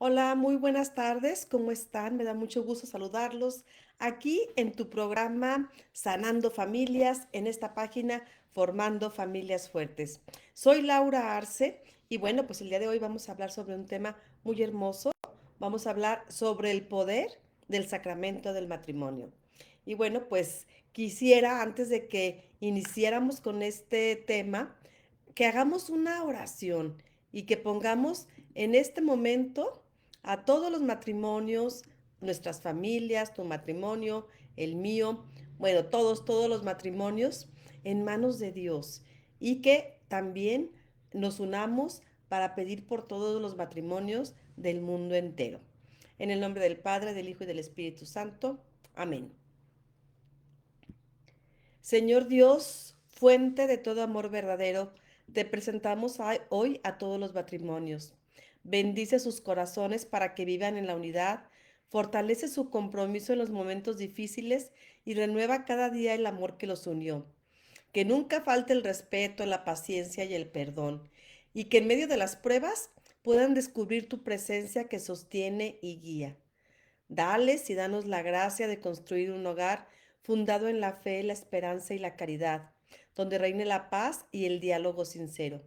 Hola, muy buenas tardes, ¿cómo están? Me da mucho gusto saludarlos aquí en tu programa Sanando Familias, en esta página Formando Familias Fuertes. Soy Laura Arce y bueno, pues el día de hoy vamos a hablar sobre un tema muy hermoso. Vamos a hablar sobre el poder del sacramento del matrimonio. Y bueno, pues quisiera, antes de que iniciáramos con este tema, que hagamos una oración y que pongamos en este momento a todos los matrimonios, nuestras familias, tu matrimonio, el mío, bueno, todos los matrimonios en manos de Dios y que también nos unamos para pedir por todos los matrimonios del mundo entero. En el nombre del Padre, del Hijo y del Espíritu Santo. Amén. Señor Dios, fuente de todo amor verdadero, te presentamos hoy a todos los matrimonios. Bendice sus corazones para que vivan en la unidad, fortalece su compromiso en los momentos difíciles y renueva cada día el amor que los unió. Que nunca falte el respeto, la paciencia y el perdón, y que en medio de las pruebas puedan descubrir tu presencia que sostiene y guía. Dales y danos la gracia de construir un hogar fundado en la fe, la esperanza y la caridad, donde reine la paz y el diálogo sincero.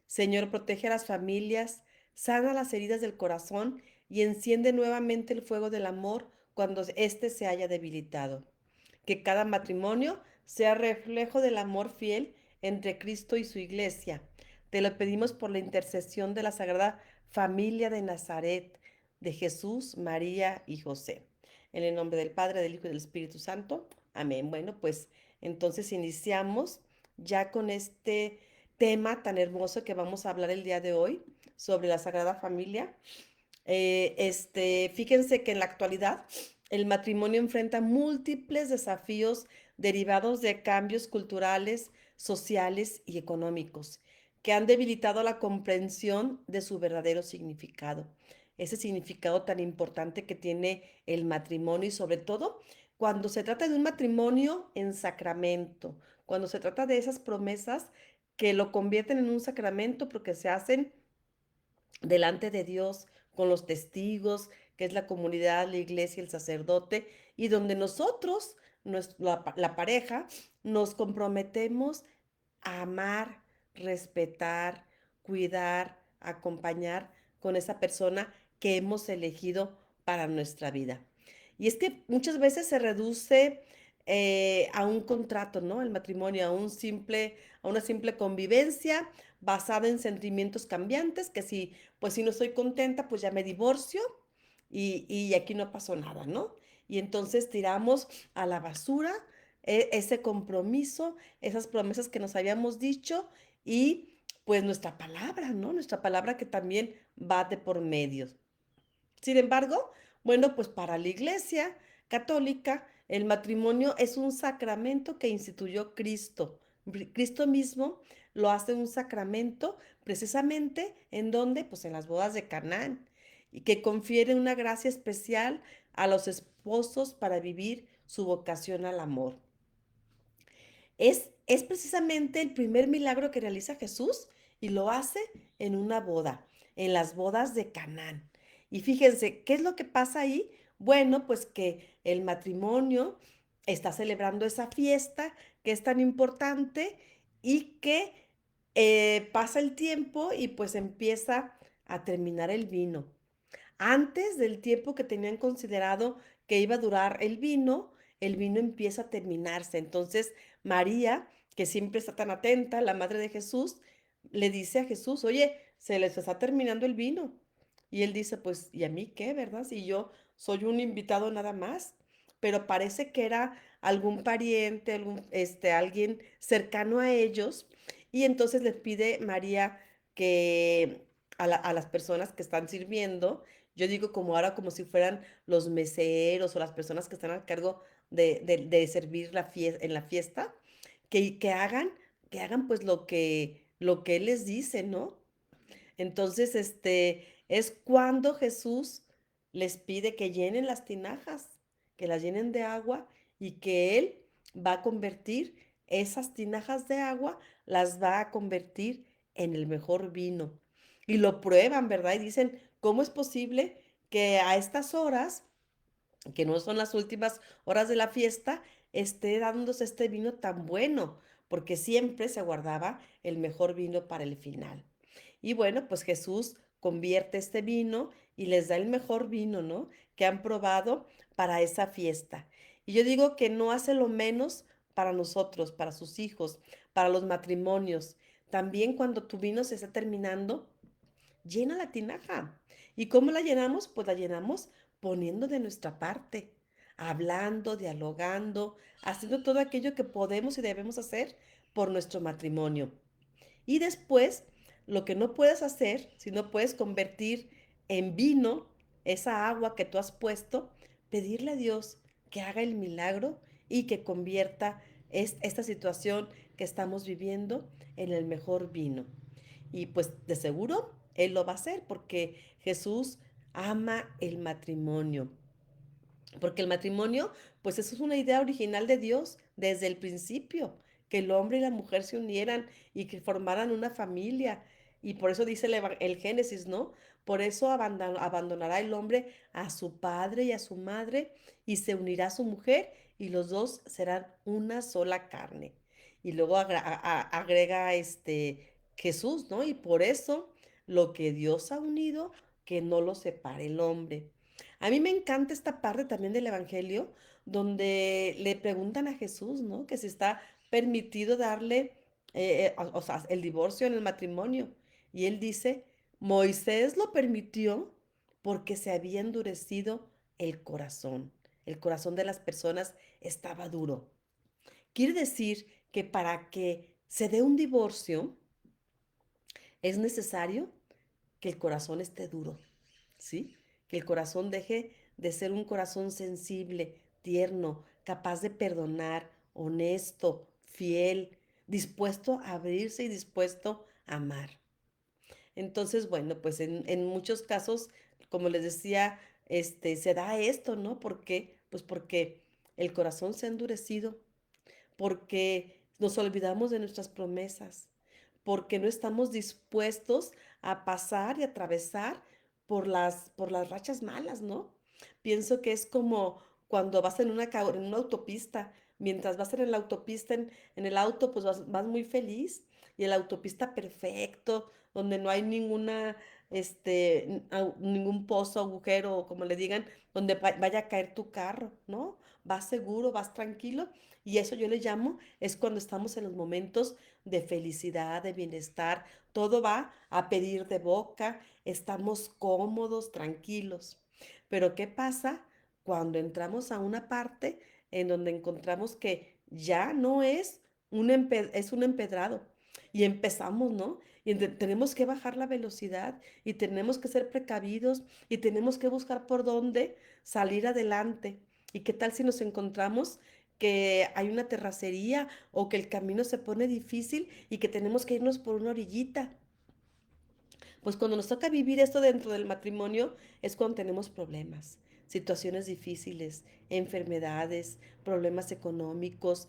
Señor, protege a las familias, sana las heridas del corazón y enciende nuevamente el fuego del amor cuando éste se haya debilitado. Que cada matrimonio sea reflejo del amor fiel entre Cristo y su iglesia. Te lo pedimos por la intercesión de la Sagrada Familia de Nazaret, de Jesús, María y José. En el nombre del Padre, del Hijo y del Espíritu Santo. Amén. Bueno, pues entonces iniciamos ya con este tema tan hermoso que vamos a hablar el día de hoy sobre la Sagrada Familia. Fíjense que en la actualidad el matrimonio enfrenta múltiples desafíos derivados de cambios culturales, sociales y económicos que han debilitado la comprensión de su verdadero significado. Ese significado tan importante que tiene el matrimonio y sobre todo cuando se trata de un matrimonio en sacramento, cuando se trata de esas promesas que lo convierten en un sacramento porque se hacen delante de Dios con los testigos, que es la comunidad, la iglesia, el sacerdote, y donde nosotros, la pareja, nos comprometemos a amar, respetar, cuidar, acompañar con esa persona que hemos elegido para nuestra vida. Y es que muchas veces se reduce a un contrato, ¿no? El matrimonio, a una simple convivencia basada en sentimientos cambiantes, que si, pues si no estoy contenta, pues ya me divorcio y aquí no pasó nada, ¿no? Y entonces tiramos a la basura ese compromiso, esas promesas que nos habíamos dicho y pues nuestra palabra, ¿no? Nuestra palabra que también va de por medio. Sin embargo, bueno, pues para la Iglesia católica, el matrimonio es un sacramento que instituyó Cristo. Cristo mismo lo hace un sacramento precisamente en donde, pues en las bodas de Canaán, y que confiere una gracia especial a los esposos para vivir su vocación al amor. Es precisamente el primer milagro que realiza Jesús y lo hace en una boda, en las bodas de Canaán. Y fíjense, ¿qué es lo que pasa ahí? Bueno, pues que el matrimonio está celebrando esa fiesta que es tan importante y que pasa el tiempo y pues empieza a terminar el vino. Antes del tiempo que tenían considerado que iba a durar el vino empieza a terminarse. Entonces, María, que siempre está tan atenta, la madre de Jesús, le dice a Jesús, oye, se les está terminando el vino. Y él dice, pues, ¿y a mí qué, verdad? Si yo soy un invitado nada más. Pero parece que era algún pariente, alguien cercano a ellos. Y entonces les pide María que a las personas que están sirviendo, yo digo como ahora como si fueran los meseros o las personas que están a cargo de servir en la fiesta, que hagan, que hagan pues lo que Él les dice, ¿no? Entonces, es cuando Jesús les pide que llenen las tinajas, que las llenen de agua y que Él va a convertir esas tinajas de agua, las va a convertir en el mejor vino. Y lo prueban, ¿verdad? Y dicen, ¿Cómo es posible que a estas horas, que no son las últimas horas de la fiesta, esté dándose este vino tan bueno? Porque siempre se guardaba el mejor vino para el final. Y bueno, pues Jesús convierte este vino y les da el mejor vino, ¿no? Que han probado para esa fiesta. Y yo digo que no hace lo menos para nosotros, para sus hijos, para los matrimonios. También cuando tu vino se está terminando, llena la tinaja. ¿Y cómo la llenamos? Pues la llenamos poniendo de nuestra parte, hablando, dialogando, haciendo todo aquello que podemos y debemos hacer por nuestro matrimonio. Y después, lo que no puedes hacer, si no puedes convertir en vino esa agua que tú has puesto, pedirle a Dios que haga el milagro y que convierta esta situación que estamos viviendo en el mejor vino. Y pues de seguro Él lo va a hacer porque Jesús ama el matrimonio. Porque el matrimonio, pues eso es una idea original de Dios desde el principio, que el hombre y la mujer se unieran y que formaran una familia. Y por eso dice el Génesis, ¿no? Por eso abandonará el hombre a su padre y a su madre y se unirá a su mujer y los dos serán una sola carne. Y luego agrega Jesús, ¿no? Y por eso lo que Dios ha unido, que no lo separe el hombre. A mí me encanta esta parte también del Evangelio, donde le preguntan a Jesús, ¿no? Que si está permitido darle, o sea, el divorcio en el matrimonio. Y él dice, Moisés lo permitió porque se había endurecido el corazón. El corazón de las personas estaba duro. Quiere decir que para que se dé un divorcio es necesario que el corazón esté duro. ¿Sí? Que el corazón deje de ser un corazón sensible, tierno, capaz de perdonar, honesto, fiel, dispuesto a abrirse y dispuesto a amar. Entonces, bueno, pues en muchos casos, como les decía, se da esto, ¿no? ¿Por qué? Pues porque el corazón se ha endurecido, porque nos olvidamos de nuestras promesas, porque no estamos dispuestos a pasar y atravesar por las rachas malas, ¿no? Pienso que es como cuando vas en una autopista, mientras vas en la autopista, en el auto, pues vas muy feliz y en la autopista perfecto, donde no hay ningún pozo, agujero, o como le digan, donde vaya a caer tu carro, ¿no? Vas seguro, vas tranquilo y eso yo le llamo, es cuando estamos en los momentos de felicidad, de bienestar. Todo va a pedir de boca, estamos cómodos, tranquilos. Pero ¿qué pasa cuando entramos a una parte en donde encontramos que ya no es un empedrado? Y empezamos, ¿no? Y tenemos que bajar la velocidad y tenemos que ser precavidos y tenemos que buscar por dónde salir adelante. ¿Y qué tal si nos encontramos que hay una terracería o que el camino se pone difícil y que tenemos que irnos por una orillita? Pues cuando nos toca vivir esto dentro del matrimonio es cuando tenemos problemas, situaciones difíciles, enfermedades, problemas económicos,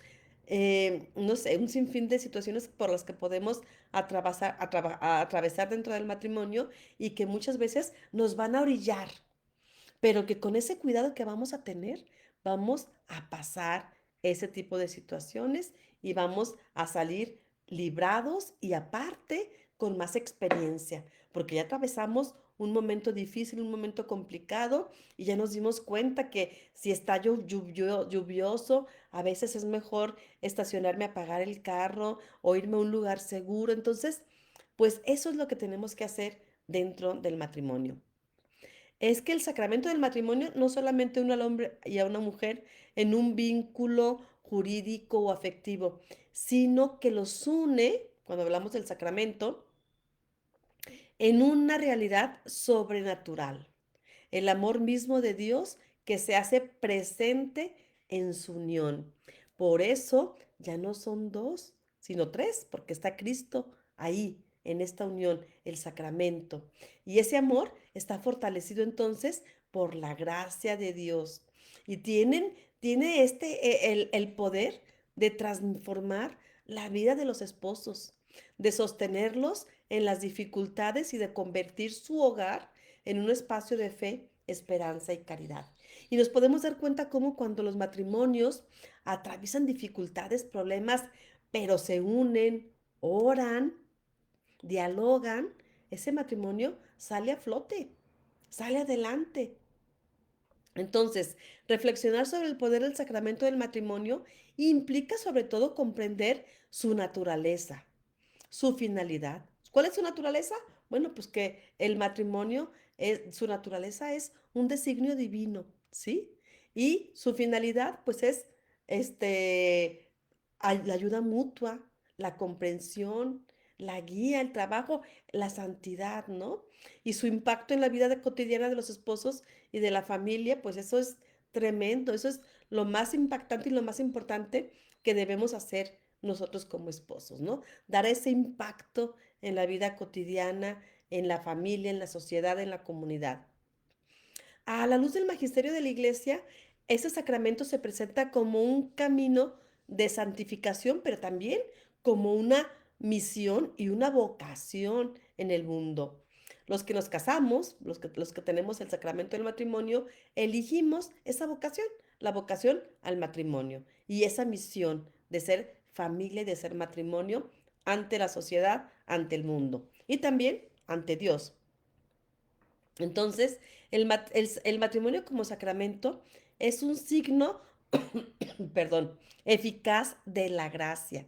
no sé, un sinfín de situaciones por las que podemos atravesar dentro del matrimonio y que muchas veces nos van a orillar, pero que con ese cuidado que vamos a tener, vamos a pasar ese tipo de situaciones y vamos a salir librados y aparte con más experiencia, porque ya atravesamos un momento difícil, un momento complicado y ya nos dimos cuenta que si está lluvioso, a veces es mejor estacionarme, apagar el carro o irme a un lugar seguro. Entonces, pues eso es lo que tenemos que hacer dentro del matrimonio. Es que el sacramento del matrimonio no solamente une al hombre y a una mujer en un vínculo jurídico o afectivo, sino que los une, cuando hablamos del sacramento, en una realidad sobrenatural. El amor mismo de Dios que se hace presente en su unión. Por eso ya no son dos, sino tres, porque está Cristo ahí, en esta unión, el sacramento. Y ese amor está fortalecido entonces por la gracia de Dios. Y tiene el poder de transformar la vida de los esposos, de sostenerlos en las dificultades y de convertir su hogar en un espacio de fe, esperanza y caridad. Y nos podemos dar cuenta cómo cuando los matrimonios atraviesan dificultades, problemas, pero se unen, oran, dialogan, ese matrimonio sale a flote, sale adelante. Entonces, reflexionar sobre el poder del sacramento del matrimonio implica sobre todo comprender su naturaleza, su finalidad. ¿Cuál es su naturaleza? Bueno, pues que el matrimonio, su naturaleza es un designio divino, ¿sí? Y su finalidad, pues es este, la ayuda mutua, la comprensión, la guía, el trabajo, la santidad, ¿no? Y su impacto en la vida cotidiana de los esposos y de la familia, pues eso es tremendo, eso es lo más impactante y lo más importante que debemos hacer nosotros como esposos, ¿no? Dar ese impacto en la vida cotidiana, en la familia, en la sociedad, en la comunidad. A la luz del magisterio de la Iglesia, ese sacramento se presenta como un camino de santificación, pero también como una misión y una vocación en el mundo. Los que nos casamos, los que tenemos el sacramento del matrimonio, elegimos esa vocación, la vocación al matrimonio y esa misión de ser familia y de ser matrimonio ante la sociedad, ante el mundo y también ante Dios. Entonces, el matrimonio como sacramento es un signo, perdón, eficaz de la gracia.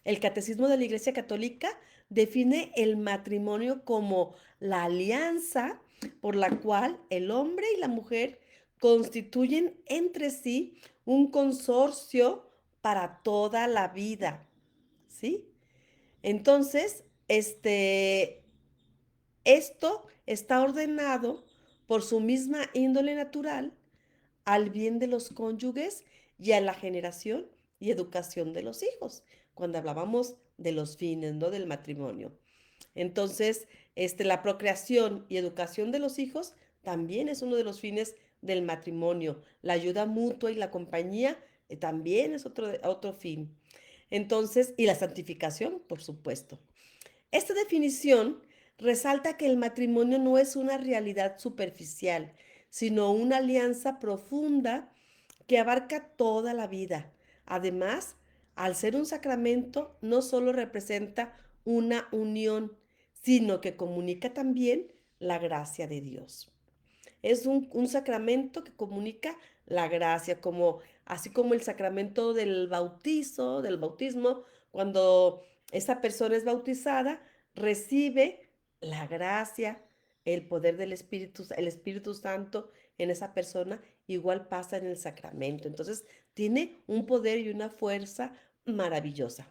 El Catecismo de la Iglesia Católica define el matrimonio como la alianza por la cual el hombre y la mujer constituyen entre sí un consorcio para toda la vida, ¿sí? Entonces, esto está ordenado por su misma índole natural al bien de los cónyuges y a la generación y educación de los hijos, cuando hablábamos de los fines, ¿no? Del matrimonio. Entonces, la procreación y educación de los hijos también es uno de los fines del matrimonio. La ayuda mutua y la compañía también es otro fin. Entonces, y la santificación, por supuesto. Esta definición resalta que el matrimonio no es una realidad superficial, sino una alianza profunda que abarca toda la vida. Además, al ser un sacramento, no solo representa una unión, sino que comunica también la gracia de Dios. Es un sacramento que comunica la gracia, así como el sacramento del bautismo, cuando esa persona es bautizada, recibe la gracia, el poder del Espíritu, el Espíritu Santo en esa persona, igual pasa en el sacramento. Entonces, tiene un poder y una fuerza maravillosa.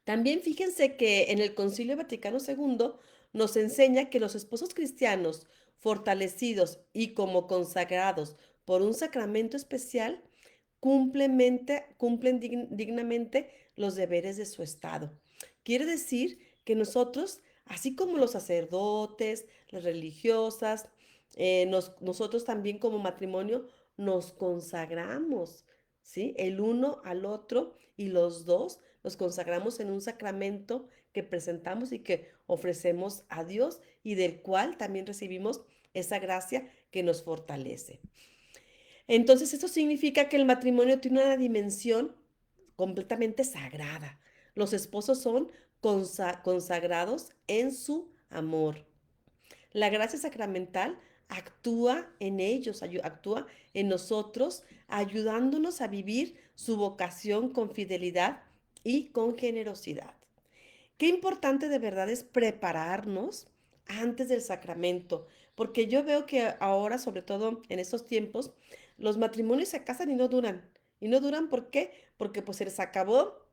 También fíjense que en el Concilio Vaticano II nos enseña que los esposos cristianos fortalecidos y como consagrados por un sacramento especial cumplen dignamente los deberes de su estado. Quiere decir que nosotros, así como los sacerdotes, las religiosas, nosotros también como matrimonio nos consagramos, ¿sí? El uno al otro y los dos nos consagramos en un sacramento que presentamos y que ofrecemos a Dios y del cual también recibimos esa gracia que nos fortalece. Entonces, esto significa que el matrimonio tiene una dimensión completamente sagrada. Los esposos son consagrados en su amor. La gracia sacramental actúa en ellos, actúa en nosotros, ayudándonos a vivir su vocación con fidelidad y con generosidad. Qué importante de verdad es prepararnos antes del sacramento, porque yo veo que ahora, sobre todo en estos tiempos, los matrimonios se casan y no duran. ¿Y no duran por qué? Porque pues se les acabó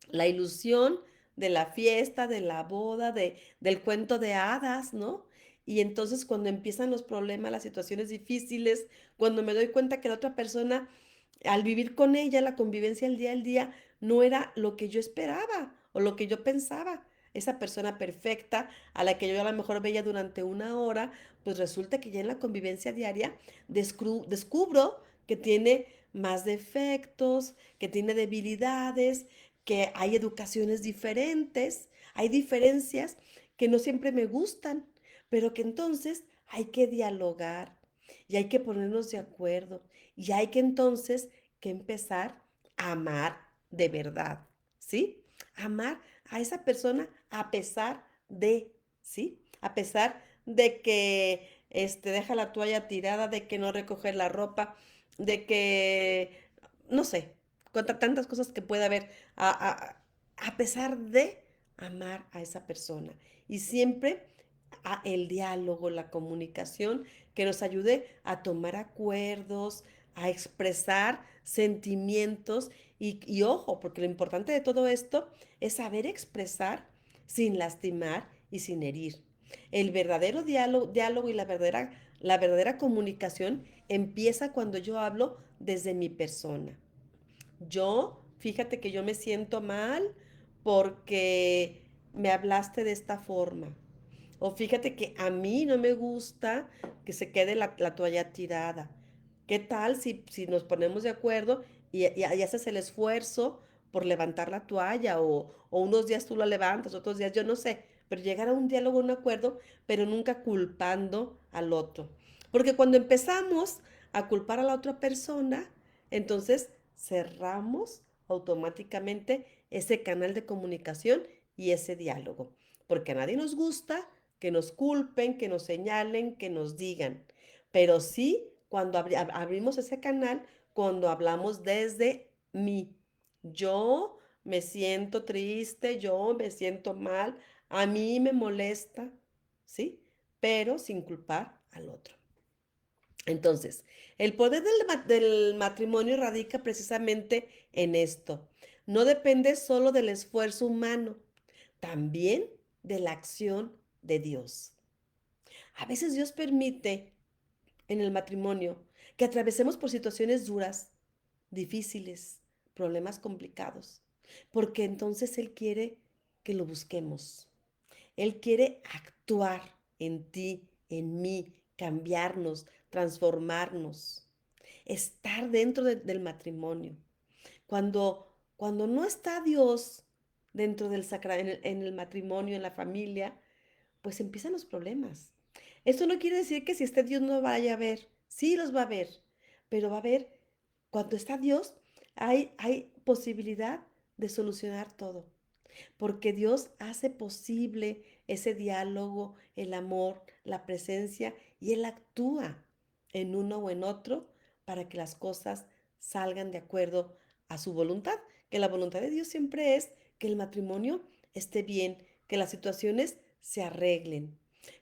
la ilusión de la fiesta, de la boda, del cuento de hadas, ¿no? Y entonces cuando empiezan los problemas, las situaciones difíciles, cuando me doy cuenta que la otra persona, al vivir con ella, la convivencia el día al día, no era lo que yo esperaba o lo que yo pensaba. Esa persona perfecta a la que yo a lo mejor veía durante una hora, pues resulta que ya en la convivencia diaria descubro que tiene más defectos, que tiene debilidades, que hay educaciones diferentes, hay diferencias que no siempre me gustan, pero que entonces hay que dialogar y hay que ponernos de acuerdo y hay que entonces que empezar a amar de verdad, ¿sí? Amar a esa persona a pesar de, ¿sí? A pesar de que deja la toalla tirada, de que no recoge la ropa, de que, no sé, contra tantas cosas que puede haber, a pesar de amar a esa persona. Y siempre el diálogo, la comunicación, que nos ayude a tomar acuerdos, a expresar sentimientos y ojo, porque lo importante de todo esto es saber expresar sin lastimar y sin herir. El verdadero diálogo y la verdadera comunicación empieza cuando yo hablo desde mi persona. Fíjate que yo me siento mal porque me hablaste de esta forma. O fíjate que a mí no me gusta que se quede la toalla tirada. ¿Qué tal si nos ponemos de acuerdo y haces el esfuerzo por levantar la toalla o unos días tú la levantas, otros días yo no sé, pero llegar a un diálogo, un acuerdo, pero nunca culpando al otro? Porque cuando empezamos a culpar a la otra persona, entonces cerramos automáticamente ese canal de comunicación y ese diálogo, porque a nadie nos gusta que nos culpen, que nos señalen, que nos digan. Pero sí, cuando abrimos ese canal, cuando hablamos desde mí. Yo me siento triste, yo me siento mal, a mí me molesta, ¿sí? Pero sin culpar al otro. Entonces, el poder del matrimonio radica precisamente en esto. No depende solo del esfuerzo humano, también de la acción de Dios. A veces Dios permite en el matrimonio que atravesemos por situaciones duras, difíciles, problemas complicados, porque entonces Él quiere que lo busquemos. Él quiere actuar en ti, en mí, cambiarnos, transformarnos, estar dentro del matrimonio. Cuando no está Dios dentro en el matrimonio, en la familia, pues empiezan los problemas. Esto no quiere decir que si está Dios no vaya a ver. Sí los va a ver, pero va a ver, cuando está Dios, hay posibilidad de solucionar todo, porque Dios hace posible ese diálogo, el amor, la presencia, y Él actúa en uno o en otro para que las cosas salgan de acuerdo a su voluntad, que la voluntad de Dios siempre es que el matrimonio esté bien, que las situaciones se arreglen.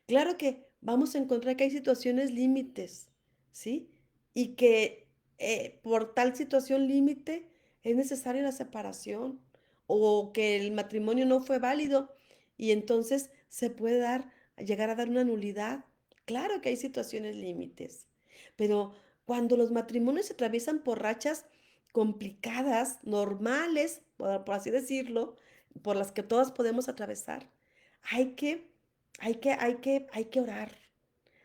Claro que vamos a encontrar que hay situaciones límites, ¿sí? Y que por tal situación límite es necesaria la separación o que el matrimonio no fue válido y entonces se puede llegar a dar una nulidad. Claro que hay situaciones límites, pero cuando los matrimonios se atraviesan por rachas complicadas, normales, por así decirlo, por las que todas podemos atravesar, hay que, hay que orar,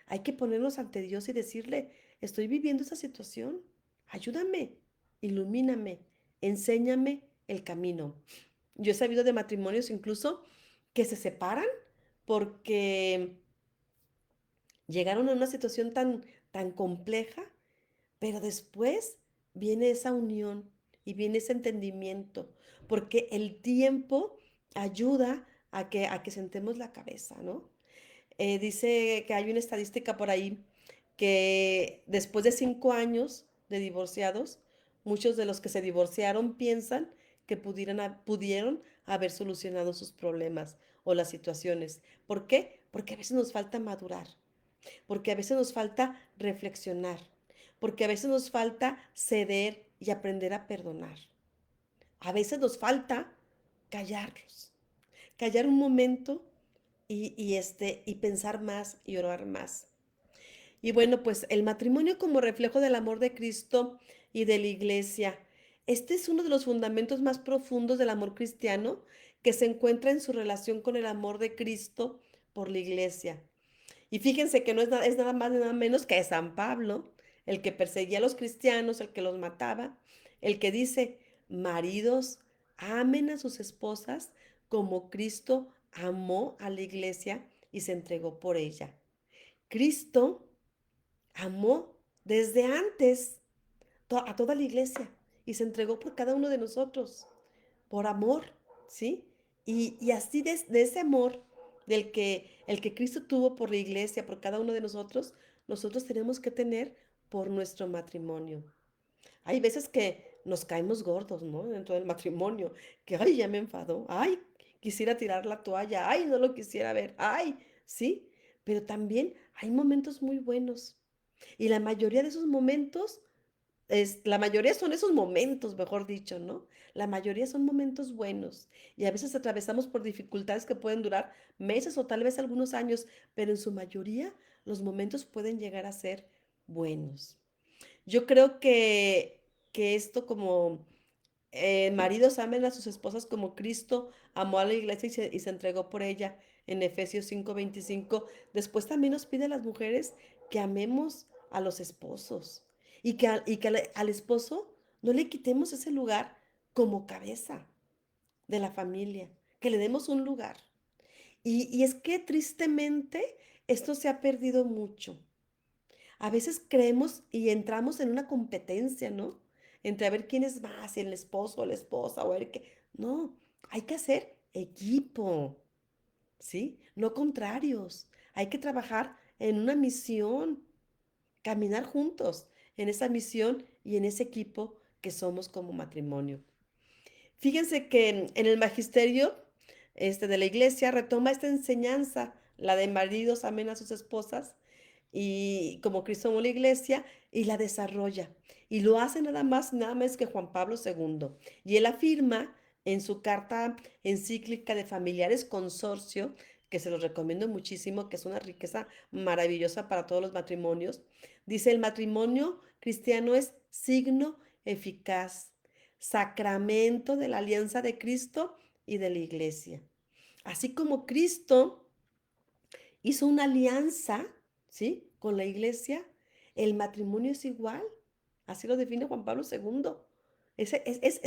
hay que ponernos ante Dios y decirle, estoy viviendo esa situación, ayúdame, ilumíname, enséñame el camino. Yo he sabido de matrimonios incluso que se separan porque llegaron a una situación tan compleja, pero después viene esa unión y viene ese entendimiento, porque el tiempo ayuda a que sentemos la cabeza, ¿no? Dice que hay una estadística por ahí que después de 5 años de divorciados, muchos de los que se divorciaron piensan que pudieron haber solucionado sus problemas o las situaciones. ¿Por qué? Porque a veces nos falta madurar, porque a veces nos falta reflexionar, porque a veces nos falta ceder y aprender a perdonar. A veces nos falta callarnos, callar un momento y pensar más y orar más. Y bueno, pues el matrimonio como reflejo del amor de Cristo y de la iglesia. Este es uno de los fundamentos más profundos del amor cristiano que se encuentra en su relación con el amor de Cristo por la iglesia. Y fíjense que no es nada más ni nada menos que San Pablo, el que perseguía a los cristianos, el que los mataba, el que dice, maridos, amen a sus esposas como Cristo amó a la iglesia y se entregó por ella. Cristo amó desde antes a toda la iglesia y se entregó por cada uno de nosotros, por amor, ¿sí? Y así de ese amor el que Cristo tuvo por la iglesia, por cada uno de nosotros tenemos que tener por nuestro matrimonio. Hay veces que nos caemos gordos, ¿no? Dentro del matrimonio, que, ay, ya me enfadó, ay, quisiera tirar la toalla, ay, no lo quisiera ver, ay, ¿sí? Pero también hay momentos muy buenos. Y la mayoría de esos momentos la mayoría son esos momentos, mejor dicho, ¿no? La mayoría son momentos buenos y a veces atravesamos por dificultades que pueden durar meses o tal vez algunos años, pero en su mayoría los momentos pueden llegar a ser buenos. Yo creo que esto como maridos amen a sus esposas como Cristo amó a la iglesia y se entregó por ella en Efesios 5:25. Después también nos pide a las mujeres que amemos a los esposos y que al esposo no le quitemos ese lugar como cabeza de la familia, que le demos un lugar. Y es que tristemente esto se ha perdido mucho. A veces creemos y entramos en una competencia, ¿no? Entre a ver quién es más, si el esposo o la esposa, o a ver qué. No, hay que hacer equipo, ¿sí? No contrarios. Hay que trabajar en una misión, caminar juntos en esa misión y en ese equipo que somos como matrimonio. Fíjense que en el magisterio de la iglesia retoma esta enseñanza, la de maridos amen a sus esposas, y como Cristo amó la iglesia, y la desarrolla. Y lo hace nada más que Juan Pablo II. Y él afirma en su carta encíclica de Familiares Consorcio, que se los recomiendo muchísimo, que es una riqueza maravillosa para todos los matrimonios, dice, el matrimonio cristiano es signo eficaz, sacramento de la alianza de Cristo y de la iglesia. Así como Cristo hizo una alianza, ¿sí? Con la iglesia, el matrimonio es igual. Así lo define Juan Pablo II. Es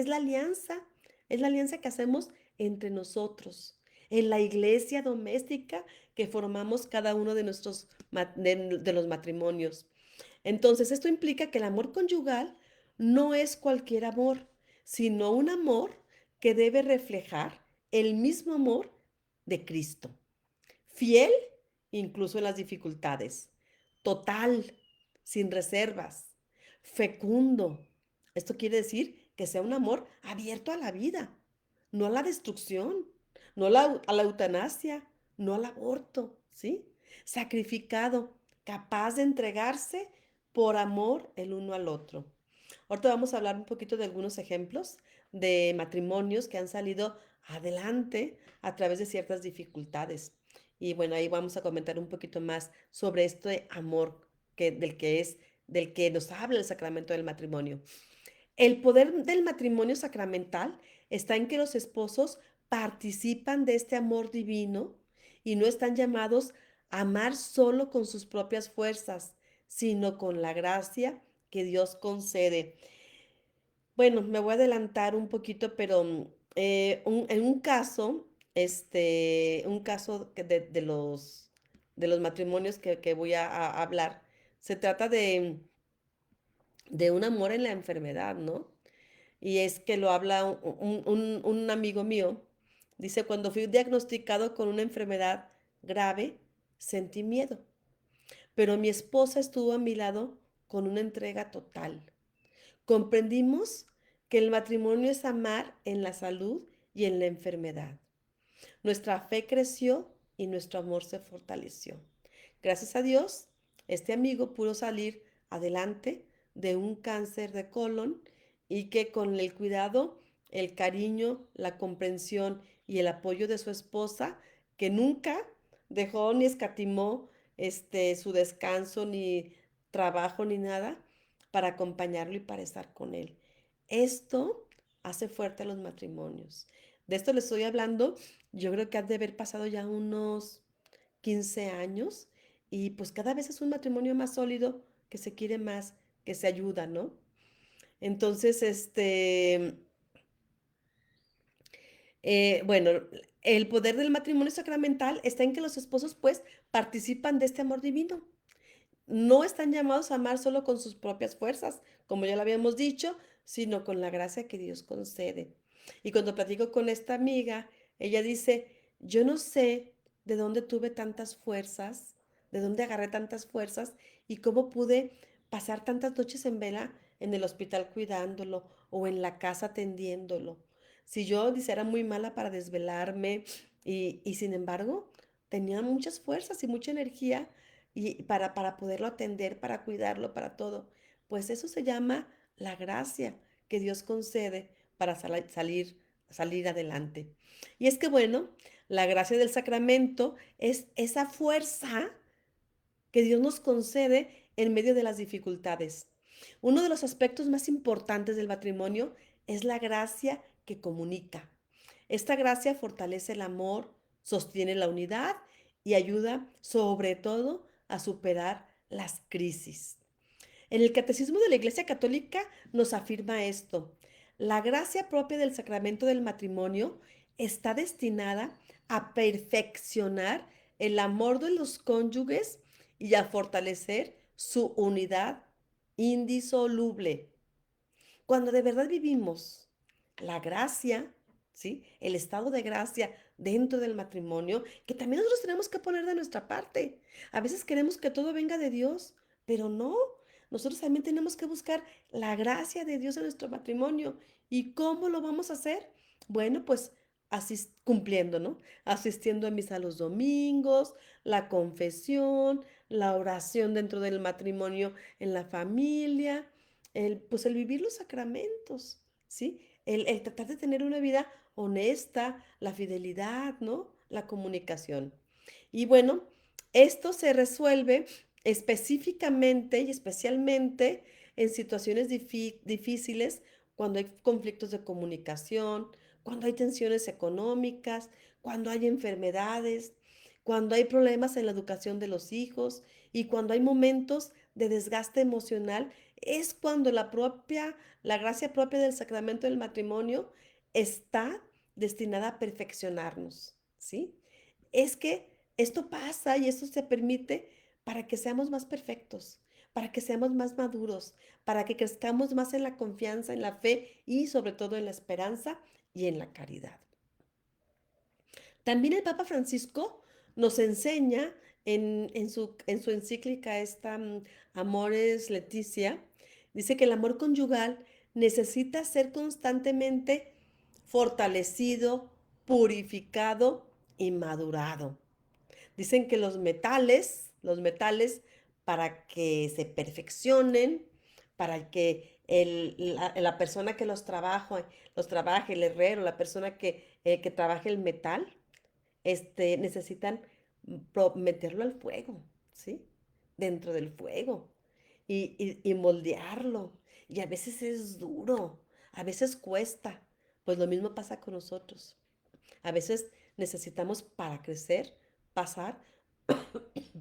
la alianza que hacemos entre nosotros, en la iglesia doméstica que formamos cada uno de de los matrimonios. Entonces, esto implica que el amor conyugal no es cualquier amor, sino un amor que debe reflejar el mismo amor de Cristo. Fiel incluso en las dificultades. Total, sin reservas. Fecundo. Esto quiere decir que sea un amor abierto a la vida, no a la destrucción, no a la eutanasia, no al aborto, ¿sí? Sacrificado, capaz de entregarse por amor el uno al otro. Ahorita vamos a hablar un poquito de algunos ejemplos de matrimonios que han salido adelante a través de ciertas dificultades. Y bueno, ahí vamos a comentar un poquito más sobre este amor del que nos habla el sacramento del matrimonio. El poder del matrimonio sacramental está en que los esposos participan de este amor divino y no están llamados a amar solo con sus propias fuerzas, sino con la gracia que Dios concede. Bueno, me voy a adelantar un poquito, pero en un caso de los matrimonios que voy a hablar, se trata de un amor en la enfermedad, ¿no? Y es que lo habla un amigo mío. Dice, cuando fui diagnosticado con una enfermedad grave, sentí miedo, pero mi esposa estuvo a mi lado con una entrega total. Comprendimos que el matrimonio es amar en la salud y en la enfermedad. Nuestra fe creció y nuestro amor se fortaleció. Gracias a Dios, este amigo pudo salir adelante de un cáncer de colon y que con el cuidado, el cariño, la comprensión y el apoyo de su esposa, que nunca dejó ni escatimó su descanso, ni trabajo, ni nada, para acompañarlo y para estar con él. Esto hace fuerte a los matrimonios. De esto les estoy hablando, yo creo que han de haber pasado ya unos 15 años y pues cada vez es un matrimonio más sólido, que se quiere más, que se ayuda, ¿no? Entonces, bueno, El poder del matrimonio sacramental está en que los esposos, pues, participan de este amor divino. No están llamados a amar solo con sus propias fuerzas, como ya lo habíamos dicho, sino con la gracia que Dios concede. Y cuando platico con esta amiga, ella dice, yo no sé de dónde tuve tantas fuerzas, de dónde agarré tantas fuerzas y cómo pude pasar tantas noches en vela en el hospital cuidándolo o en la casa atendiéndolo. Si yo, dice, era muy mala para desvelarme y sin embargo tenía muchas fuerzas y mucha energía y para poderlo atender, para cuidarlo, para todo. Pues eso se llama la gracia que Dios concede para salir adelante. Y es que bueno, la gracia del sacramento es esa fuerza que Dios nos concede en medio de las dificultades. Uno de los aspectos más importantes del matrimonio es la gracia que comunica. Esta gracia fortalece el amor, sostiene la unidad y ayuda sobre todo a superar las crisis. En el Catecismo de la Iglesia Católica nos afirma esto. La gracia propia del sacramento del matrimonio está destinada a perfeccionar el amor de los cónyuges y a fortalecer su unidad indisoluble. Cuando de verdad vivimos la gracia, ¿sí? El estado de gracia dentro del matrimonio, que también nosotros tenemos que poner de nuestra parte. A veces queremos que todo venga de Dios, pero no. Nosotros también tenemos que buscar la gracia de Dios en nuestro matrimonio. ¿Y cómo lo vamos a hacer? Bueno, pues así cumpliendo, ¿no? Asistiendo a misa los domingos, la confesión, la oración dentro del matrimonio en la familia, pues el vivir los sacramentos, ¿sí? El tratar de tener una vida honesta, la fidelidad, ¿no? La comunicación. Y bueno, esto se resuelve específicamente y especialmente en situaciones difíciles, cuando hay conflictos de comunicación, cuando hay tensiones económicas, cuando hay enfermedades, cuando hay problemas en la educación de los hijos y cuando hay momentos de desgaste emocional, es cuando la gracia propia del sacramento del matrimonio está destinada a perfeccionarnos, ¿sí? Es que esto pasa y esto se permite para que seamos más perfectos, para que seamos más maduros, para que crezcamos más en la confianza, en la fe y sobre todo en la esperanza y en la caridad. También el Papa Francisco nos enseña en su encíclica esta Amores Leticia, dice que el amor conyugal necesita ser constantemente fortalecido, purificado y madurado. Dicen que los metales para que se perfeccionen, para que la persona que los trabaje, el herrero, la persona que trabaje el metal, necesitan meterlo al fuego, ¿sí? Dentro del fuego y moldearlo. Y a veces es duro, a veces cuesta. Pues lo mismo pasa con nosotros. A veces necesitamos para crecer, pasar,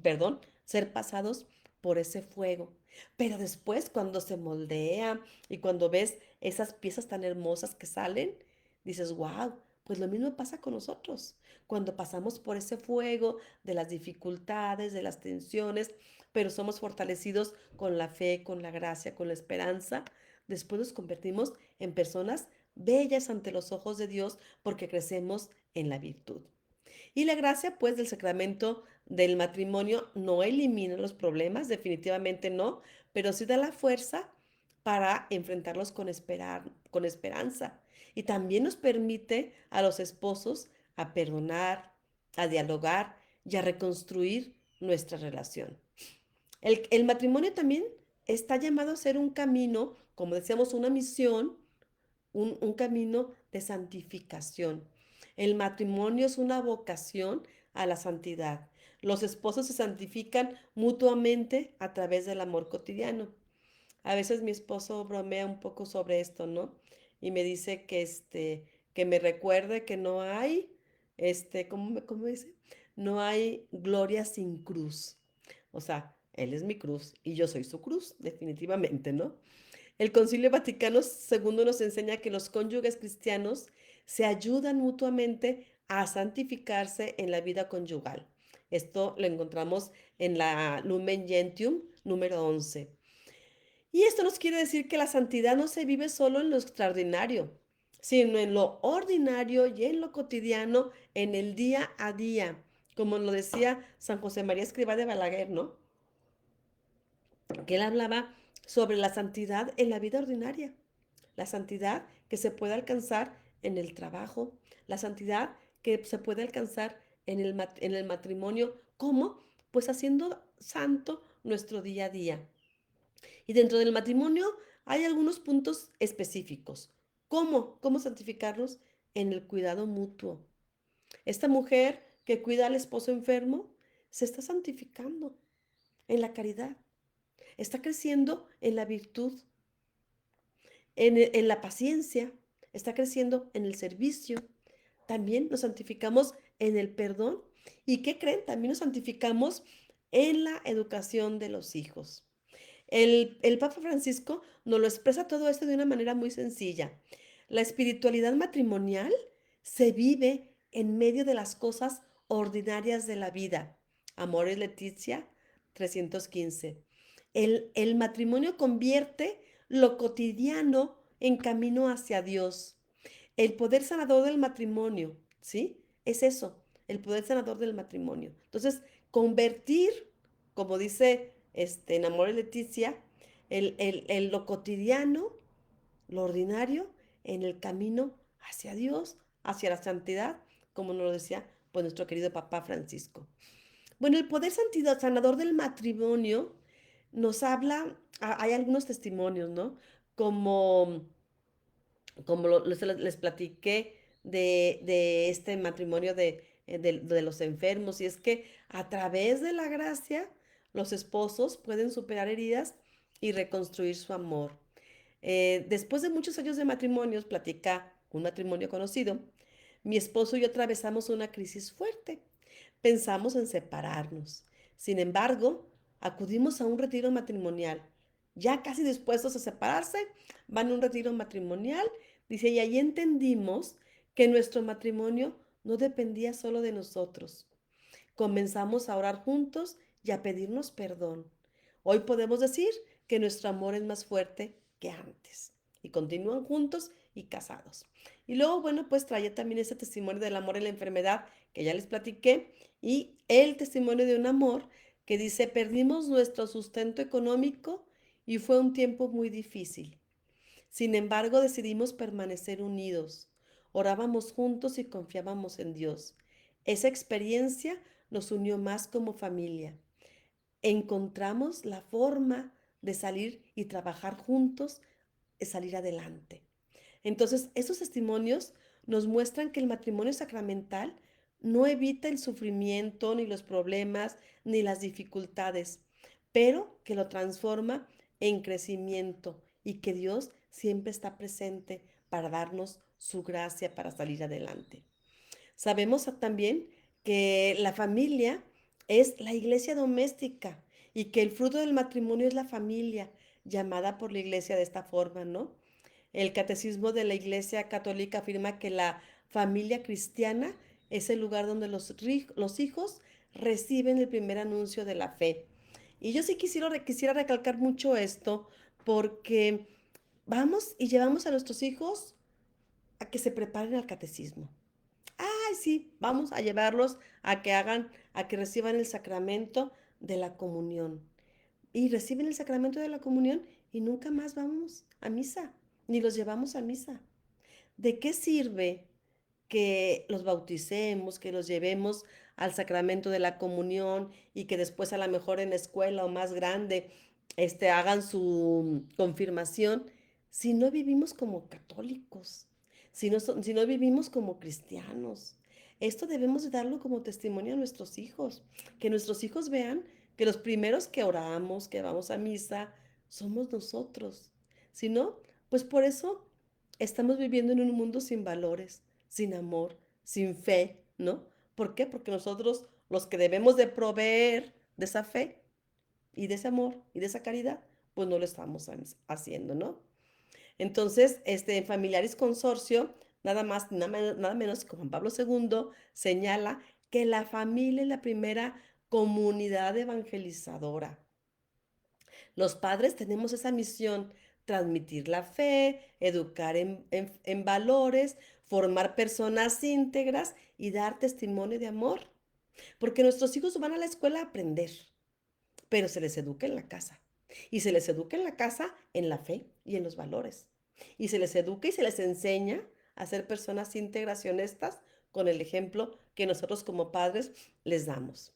perdón, ser pasados por ese fuego. Pero después cuando se moldea y cuando ves esas piezas tan hermosas que salen, dices, wow, pues lo mismo pasa con nosotros. Cuando pasamos por ese fuego de las dificultades, de las tensiones, pero somos fortalecidos con la fe, con la gracia, con la esperanza, después nos convertimos en personas bellas ante los ojos de Dios porque crecemos en la virtud. Y la gracia, pues, del sacramento del matrimonio no elimina los problemas, definitivamente no, pero sí da la fuerza para enfrentarlos con esperanza. Y también nos permite a los esposos a perdonar, a dialogar y a reconstruir nuestra relación. El matrimonio también está llamado a ser un camino, como decíamos, una misión, un camino de santificación. El matrimonio es una vocación a la santidad. Los esposos se santifican mutuamente a través del amor cotidiano. A veces mi esposo bromea un poco sobre esto, ¿no? Y me dice que me recuerde que no hay, ¿cómo dice? No hay gloria sin cruz. O sea, él es mi cruz y yo soy su cruz, definitivamente, ¿no? El Concilio Vaticano II nos enseña que los cónyuges cristianos se ayudan mutuamente a santificarse en la vida conyugal. Esto lo encontramos en la Lumen Gentium número 11. Y esto nos quiere decir que la santidad no se vive solo en lo extraordinario, sino en lo ordinario y en lo cotidiano, en el día a día, como lo decía San José María Escrivá de Balaguer, ¿no? Que él hablaba sobre la santidad en la vida ordinaria, la santidad que se puede alcanzar en el trabajo, la santidad que se puede alcanzar en el matrimonio. ¿Cómo? Pues haciendo santo nuestro día a día. Y dentro del matrimonio hay algunos puntos específicos. ¿Cómo? ¿Cómo santificarnos? En el cuidado mutuo. Esta mujer que cuida al esposo enfermo se está santificando en la caridad, está creciendo en la virtud, en la paciencia, está creciendo en el servicio. También nos santificamos en el perdón. ¿Y qué creen? También nos santificamos en la educación de los hijos. El Papa Francisco nos lo expresa todo esto de una manera muy sencilla. La espiritualidad matrimonial se vive en medio de las cosas ordinarias de la vida. Amores Leticia 315. El matrimonio convierte lo cotidiano en camino hacia Dios. El poder sanador del matrimonio, ¿sí? Es eso, el poder sanador del matrimonio. Entonces, convertir, como dice en Amor Leticia, lo cotidiano, lo ordinario, en el camino hacia Dios, hacia la santidad, como nos lo decía pues, nuestro querido Papa Francisco. Bueno, el poder sanador del matrimonio nos habla, hay algunos testimonios, ¿no? Como les platiqué de este matrimonio de los enfermos, y es que a través de la gracia los esposos pueden superar heridas y reconstruir su amor. Después de muchos años de matrimonios, platica un matrimonio conocido, mi esposo y yo atravesamos una crisis fuerte. Pensamos en separarnos. Sin embargo, acudimos a un retiro matrimonial. Ya casi dispuestos a separarse, van a un retiro matrimonial. Dice, y ahí entendimos que nuestro matrimonio no dependía solo de nosotros. Comenzamos a orar juntos y a pedirnos perdón. Hoy podemos decir que nuestro amor es más fuerte que antes. Y continúan juntos y casados. Y luego, bueno, pues traía también ese testimonio del amor en la enfermedad que ya les platiqué, y el testimonio de un amor que dice, perdimos nuestro sustento económico y fue un tiempo muy difícil. Sin embargo, decidimos permanecer unidos. Orábamos juntos y confiábamos en Dios. Esa experiencia nos unió más como familia. Encontramos la forma de salir y trabajar juntos, de salir adelante. Entonces, esos testimonios nos muestran que el matrimonio sacramental no evita el sufrimiento, ni los problemas, ni las dificultades, pero que lo transforma en crecimiento, y que Dios siempre está presente para darnos su gracia para salir adelante. Sabemos también que la familia es la iglesia doméstica, y que el fruto del matrimonio es la familia, llamada por la iglesia de esta forma, ¿no? El catecismo de la Iglesia Católica afirma que la familia cristiana es el lugar donde los hijos reciben el primer anuncio de la fe. Y yo sí quisiera recalcar mucho esto, porque vamos y llevamos a nuestros hijos a que se preparen al catecismo. Ay, sí, vamos a llevarlos a que a que reciban el sacramento de la comunión. Y reciben el sacramento de la comunión y nunca más vamos a misa, ni los llevamos a misa. ¿De qué sirve que los bauticemos, que los llevemos al sacramento de la comunión, y que después a lo mejor en la escuela o más grande hagan su confirmación, si no vivimos como católicos, si no vivimos como cristianos? Esto debemos de darlo como testimonio a nuestros hijos, que nuestros hijos vean que los primeros que oramos, que vamos a misa, somos nosotros. Si no, pues por eso estamos viviendo en un mundo sin valores, sin amor, sin fe, ¿no? ¿Por qué? Porque nosotros, los que debemos de proveer de esa fe y de ese amor y de esa caridad, pues no lo estamos haciendo, ¿no? Entonces, en Familiaris Consorcio nada más, nada menos que Juan Pablo II señala que la familia es la primera comunidad evangelizadora. Los padres tenemos esa misión: transmitir la fe, educar en valores, formar personas íntegras y dar testimonio de amor. Porque nuestros hijos van a la escuela a aprender, pero se les educa en la casa. Y se les educa en la casa en la fe y en los valores. Y se les educa y se les enseña a ser personas íntegras y honestas con el ejemplo que nosotros como padres les damos.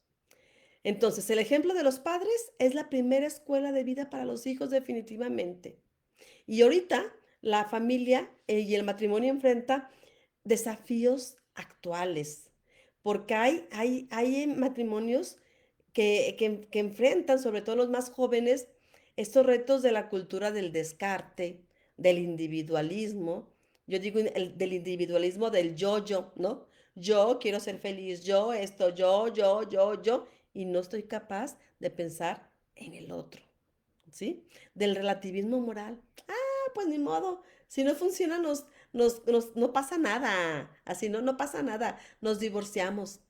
Entonces, el ejemplo de los padres es la primera escuela de vida para los hijos definitivamente. Y ahorita la familia y el matrimonio enfrenta desafíos actuales, porque hay matrimonios que enfrentan, sobre todo los más jóvenes, estos retos de la cultura del descarte, del individualismo. Yo digo del individualismo del yo, ¿no? Yo quiero ser feliz, yo esto, yo, y no estoy capaz de pensar en el otro, ¿sí? Del relativismo moral. Ah, pues ni modo. Si no funciona, no pasa nada. Así no pasa nada. Nos divorciamos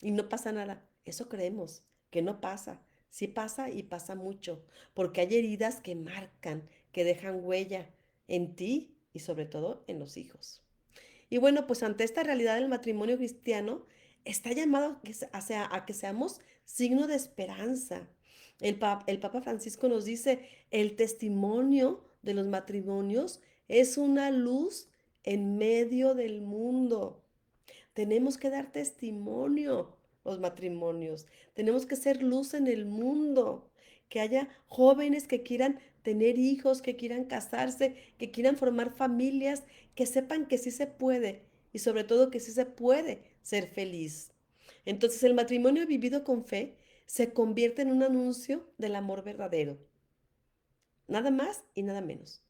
y no pasa nada. Eso creemos, que no pasa. Sí pasa y pasa mucho, porque hay heridas que marcan, que dejan huella en ti y sobre todo en los hijos. Y bueno, pues ante esta realidad del matrimonio cristiano, está llamado a que seamos signo de esperanza. El Papa Francisco nos dice, el testimonio de los matrimonios es una luz en medio del mundo. Tenemos que dar testimonio los matrimonios. Tenemos que ser luz en el mundo. Que haya jóvenes que quieran tener hijos, que quieran casarse, que quieran formar familias, que sepan que sí se puede y sobre todo que sí se puede ser feliz. Entonces el matrimonio vivido con fe se convierte en un anuncio del amor verdadero. Nada más y nada menos.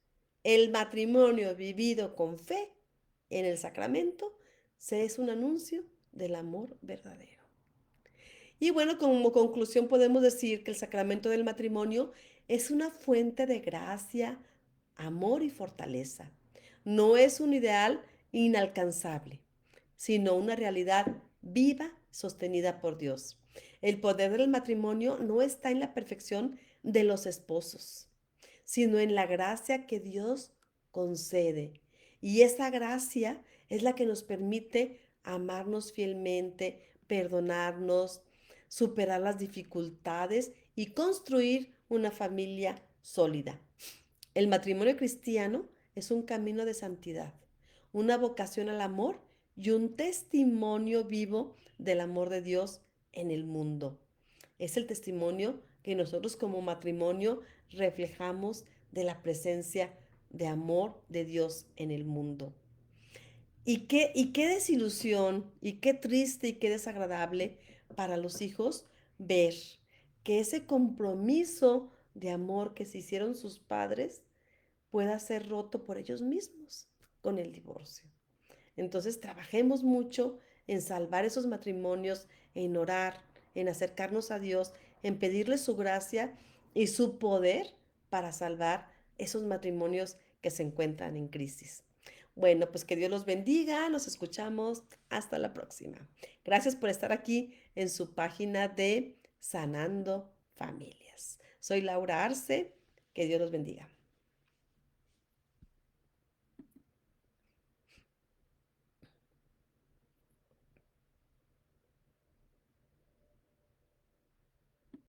El matrimonio vivido con fe en el sacramento se es un anuncio del amor verdadero. Y bueno, como conclusión podemos decir que el sacramento del matrimonio es una fuente de gracia, amor y fortaleza. No es un ideal inalcanzable, sino una realidad viva, sostenida por Dios. El poder del matrimonio no está en la perfección de los esposos, sino en la gracia que Dios concede. Y esa gracia es la que nos permite amarnos fielmente, perdonarnos, superar las dificultades y construir una familia sólida. El matrimonio cristiano es un camino de santidad, una vocación al amor y un testimonio vivo del amor de Dios en el mundo. Es el testimonio que nosotros como matrimonio reflejamos de la presencia de amor de Dios en el mundo. Y qué desilusión, y qué triste y qué desagradable para los hijos ver que ese compromiso de amor que se hicieron sus padres pueda ser roto por ellos mismos con el divorcio. Entonces trabajemos mucho en salvar esos matrimonios, en orar, en acercarnos a Dios, en pedirle su gracia y su poder para salvar esos matrimonios que se encuentran en crisis. Bueno, pues que Dios los bendiga, nos escuchamos, hasta la próxima. Gracias por estar aquí en su página de Sanando Familias. Soy Laura Arce, que Dios los bendiga.